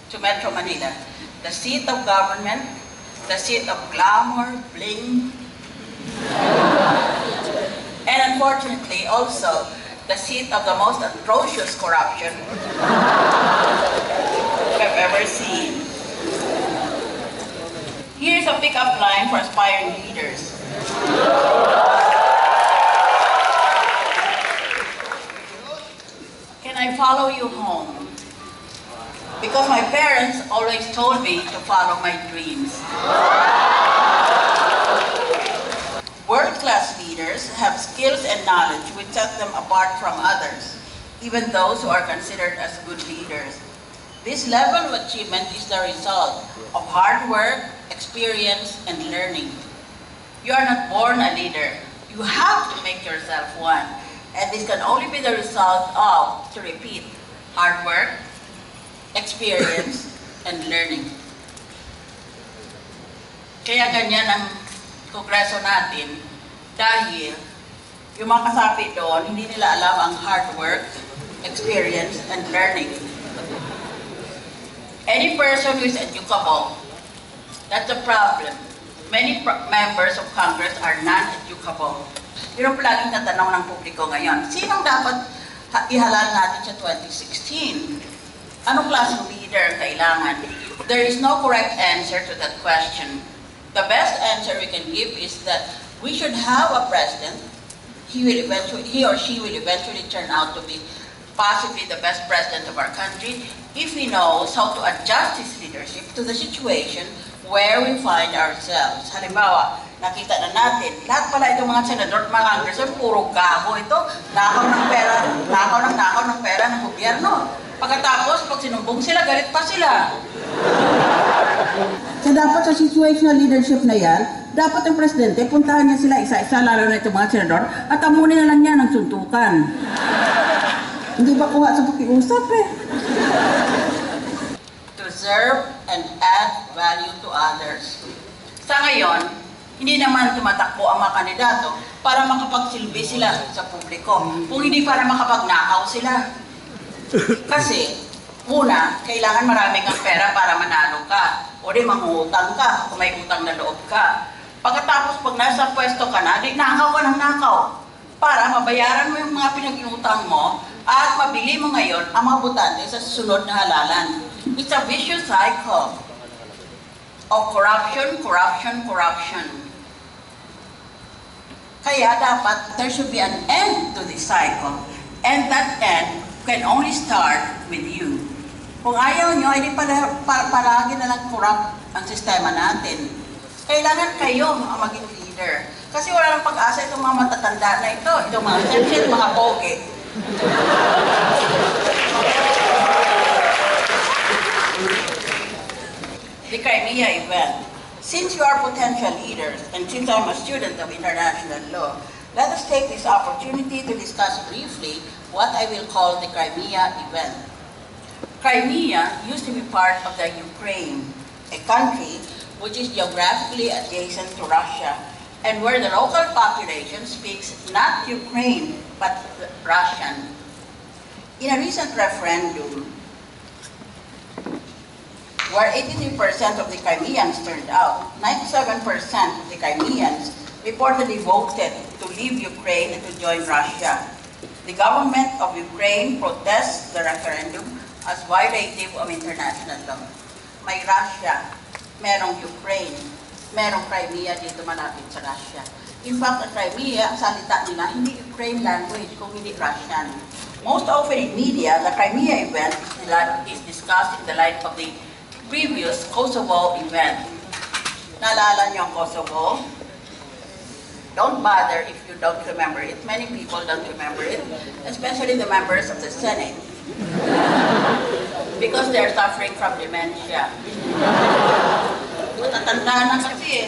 to Metro Manila, the seat of government, the seat of glamour, bling, and unfortunately also the seat of the most atrocious corruption we've ever seen. Here's a pick-up line for aspiring leaders. Can I follow you home? Because my parents always told me to follow my dreams. World-class leaders have skills and knowledge which set them apart from others, even those who are considered as good leaders. This level of achievement is the result of hard work, experience, and learning. You are not born a leader. You have to make yourself one. And this can only be the result of, to repeat, hard work, experience, and learning. Kaya ganyan ang kongreso natin dahil yung mga kasapi doon, hindi nila alam ang hard work, experience, and learning. Any person who is educable, that's a problem. Many members of Congress are non-educable. Yun ang palaging natanong ng publiko ngayon. Sinong dapat ihalal natin sa 2016? Anong klaseng leader ang kailangan? There is no correct answer to that question. The best answer we can give is that we should have a president. He or she will eventually turn out to be possibly the best president of our country if he knows how to adjust his leadership to the situation where we find ourselves. Halimbawa, nakita na natin, lahat pala itong mga senador at mga congressman, puro gago ito, nakaw ng pera ng gobyerno. Pagkatapos, pag sinumbong sila, galit pa sila. So dapat sa situational leadership na yan, dapat ang presidente, puntahan niya sila isa-isa, lalo na itong mga senador, at amunin na lang niya ng suntukan. Hindi ba kuha sa pakiusap eh? To serve and add value to others. Sa ngayon, hindi naman tumatakbo ang mga kandidato para makapagsilbi sila sa publiko, kung hindi para makapagnakaw sila. Kasi, una, kailangan marami kang pera para manalo ka. O di mangutang ka, kung may utang na loob ka. Pagkatapos, pag nasa pwesto ka na, di nakaw ka ng nakaw. Para mabayaran mo yung mga pinag-inutang mo at mabili mo ngayon ang mga botante sa susunod na halalan. It's a vicious cycle of corruption, corruption, corruption. Kaya dapat there should be an end to this cycle. And that end can only start with you. Kung ayaw nyo, hindi palagi na lang corrupt ang sistema natin. Kailangan kayo ang maging leader. Kasi wala nang pag-asa itong mga matatanda na ito, itong mga sensei, mga pogi. The Crimea event. Since you are potential leaders, and since I'm a student of international law, let us take this opportunity to discuss briefly what I will call the Crimea event. Crimea used to be part of the Ukraine, a country which is geographically adjacent to Russia, and where the local population speaks not Ukraine, but Russian. In a recent referendum, where 83% of the Crimeans turned out, 97% of the Crimeans reportedly voted to leave Ukraine and to join Russia. The government of Ukraine protests the referendum as violative of international law. May Russia, merong Ukraine, merong Crimea dito malapit sa Russia. In fact, ang Crimea, ang salita nila, hindi Ukraine language, kung hindi Russian. Most often in media, the Crimea event is discussed in the light of the previous Kosovo event. Naalala niyo ang Kosovo? Don't bother if you don't remember it. Many people don't remember it, especially the members of the Senate. Because they're suffering from dementia. Matatanda na kasi eh.